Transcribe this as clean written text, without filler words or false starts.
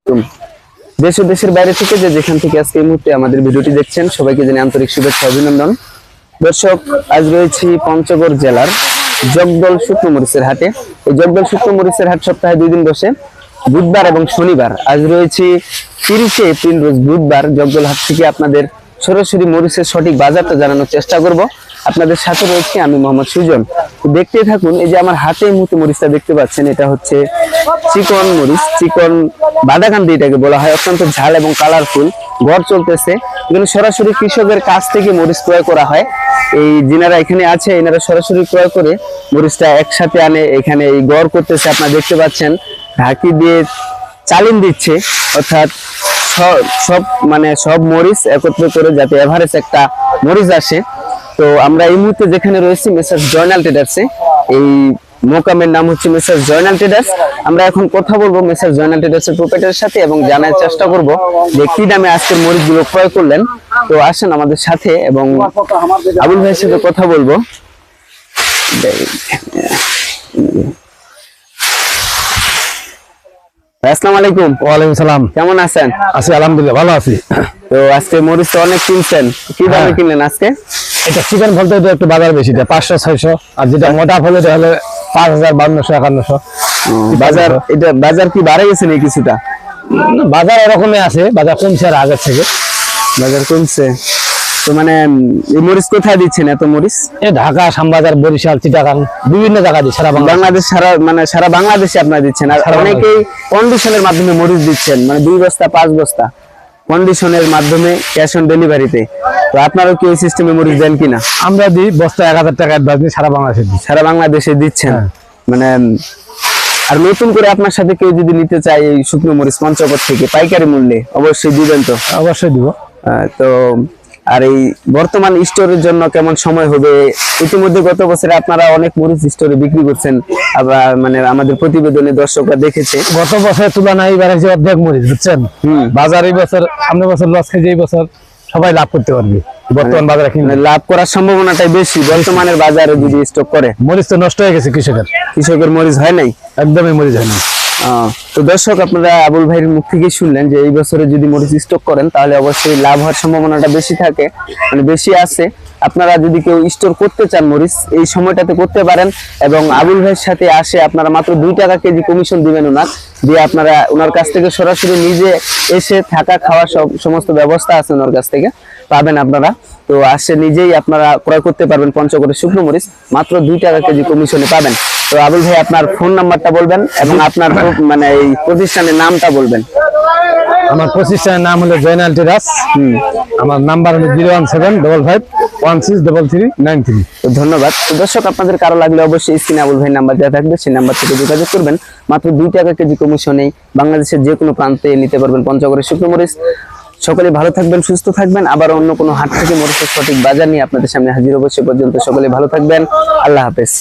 দেশ ও দেশের বাইরে থেকে যেখান থেকে আজকে এই মুহূর্তে আমাদের ভিডিওটি দেখছেন সবাইকে জানাই আন্তরিক শুভেচ্ছা অভিনন্দন। দর্শক, আজ রয়েছি পঞ্চগড় জেলার জগদল শুকনো মরিচের হাটে। এই জগদল শুকনো মরিচের হাট সপ্তাহে 2 দিন বসে, বুধবার এবং শনিবার। আজ রয়েছি 30শে এপ্রিল রোজ বুধবার। জগদল হাট থেকে আপনাদের সরাসরি মরিচের সঠিক বাজারটা জানানোর চেষ্টা করব। আপনাদের সাথে রয়েছে আমি মোহাম্মদ সুজন। দেখতে থাকুন। এই যে আমার হাতে মুহূর্তে মরিচটা দেখতে পাচ্ছেন, এটা হচ্ছে চিকন মরিচ, চিকন বাদাকান্দি এটাকে বলা হয়। অত্যন্ত ঝাল এবং কালারফুল। ঘর চলতেছে এখানে, সরাসরি কৃষকের কাছ থেকে মরিচ ক্রয় করা হয়। এই যিনারা এখানে আছে এনারা সরাসরি ক্রয় করে মরিচটা একসাথে আনে, এখানে এই গড় করতেছে। আপনারা দেখতে পাচ্ছেন ঢাকি দিয়ে চালিন দিচ্ছে, অর্থাৎ সব মরিচ একত্র করে যাতে এভারেজ একটা মরিচ আসে। তো আমরা এই মুহূর্তে যেখানে রয়েছি মেসার্স জয়নাল ট্রেডার্সে, এই মোকামের নাম হচ্ছে মেসার্স জয়নাল ট্রেডার্স। আমরা এখন কথা বলবো মেসার্স জয়নাল ট্রেডার্স এর প্রোপাইটারের সাথে এবং জানার চেষ্টা করব যে কি দামে আজকের মরিচগুলো ক্রয় করলেন। তো আসেন আমাদের সাথে এবং আবুল ভাইয়ের সাথে কথা বলবো। আসসালামু আলাইকুম। ওয়ালাইকুম সালাম। কেমন আছেন? আছি আলহামদুলিল্লাহ, ভালো আছি। তো আজকে মরিচ তো অনেক কিনছেন, কি দামে কিনলেন আজকে? এটা চিকেন ফল তো একটু বাজার বেশি, 500-600, আর যেটা মোটা ফল এটা হলে 5000, 5200, 5100 এটা বাজার কি বাড়ে গেছে নাকি কিছুটা? বাজার এরকমই আছে, বাজার কমছে আর আগের থেকে। বাজার কমছে। তো এই মরিচ কোথায় দিচ্ছেন এত মরিচ? এই ঢাকা, শ্যামবাজার, বরিশাল, চিটাগাং বিভিন্ন জায়গা দিয়ে সারা বাংলাদেশ, সারা বাংলাদেশে আপনারা দিচ্ছেন। আর অনেকেই কন্ডিশনের মাধ্যমে মরিচ দিচ্ছেন, 2 বস্তা 5 বস্তা কন্ডিশনের মাধ্যমে ক্যাশ অন ডেলিভারিতে। তো আপনারাও কি এই সিস্টেমে মরিচ দেন কিনা? আমরা দিই বস্তা 1000 টাকা অ্যাডভান্স দিয়ে সারা বাংলাদেশে দিই। সারা বাংলাদেশে দিচ্ছেন। আর নতুন করে আপনার সাথে কেউ যদি নিতে চায় এই শুকনো মরিচ পঞ্চগড় থেকে পাইকারি মূল্যে, অবশ্যই দিবেন তো? অবশ্যই দিব। তো আর এই বর্তমান স্টোরের জন্য কেমন সময় হবে? ইতিমধ্যে গত বছরে আপনারা অনেক মরিচ স্টোরে বিক্রি করছেন, আবার আমাদের প্রতিবেদনে দর্শকরা দেখেছে গত বছরের তুলনায় এবার যে অর্ধেক মরিচ, বুঝছেন? বাজার এই বছর, সামনের বছর লস খেয়ে এই বছর সবাই লাভ করতে পারবে। বর্তমান বাজারে লাভ করার সম্ভাবনাটাই বেশি বর্তমানের বাজারে যদি স্টক করে। মরিচ তো নষ্ট হয়ে গেছে, কৃষকের মরিচ হয় নাই, একদমই মরিচ হয় না। তো দর্শক, আপনারা আবুল ভাইয়ের মুখ থেকে শুনলেন যে এই বছরে যদি মরিচ স্টক করেন তাহলে অবশ্যই লাভ হওয়ার সম্ভাবনাটা বেশি থাকে, বেশি আছে। আপনারা যদি কেউ স্টোর করতে চান মরিচ, এই সময়টাতে করতে পারেন। এবং আবুল ভাইয়ের সাথে আসে আপনারা মাত্র 2 টাকা কেজি কমিশন দিবেন ওনার, দিয়ে আপনারা ওনার কাছ থেকে সরাসরি নিজে এসে থাকা খাওয়া সমস্ত ব্যবস্থা আছে ওনার কাছ থেকে পাবেন আপনারা। তো আসে নিজেই আপনারা ক্রয় করতে পারবেন পঞ্চগড়ের শুকনো মরিচ, মাত্র 2 টাকা কেজি কমিশনে পাবেন। তো আবুল ভাই আপনার ফোন নাম্বারটা বলবেন এবং আপনার এই প্রতিষ্ঠানের নামটা বলবেন। আমার প্রতিষ্ঠানের নাম হলো জয়নাল ট্রেডার্স। আমার নাম্বার হলো 01755163393। তো ধন্যবাদ। তো দর্শক, আপনাদের কারো লাগলে অবশ্যই স্ক্রিনে আবুল ভাই নাম্বার দেওয়া থাকবে, সেই নাম্বার থেকে যোগাযোগ করবেন। মাত্র 2 টাকা কেজি কমিশনেই বাংলাদেশের যে কোনো প্রান্তে নিতে পারবেন পঞ্চগড়ের শুকনো মরিচ। সকলে ভালো থাকবেন, সুস্থ থাকবেন। আবার অন্য কোনো হাট থেকে মরিচের সঠিক বাজার নিয়ে আপনাদের সামনে হাজির হবো। সে পর্যন্ত সকলে ভালো থাকবেন। আল্লাহ হাফেজ।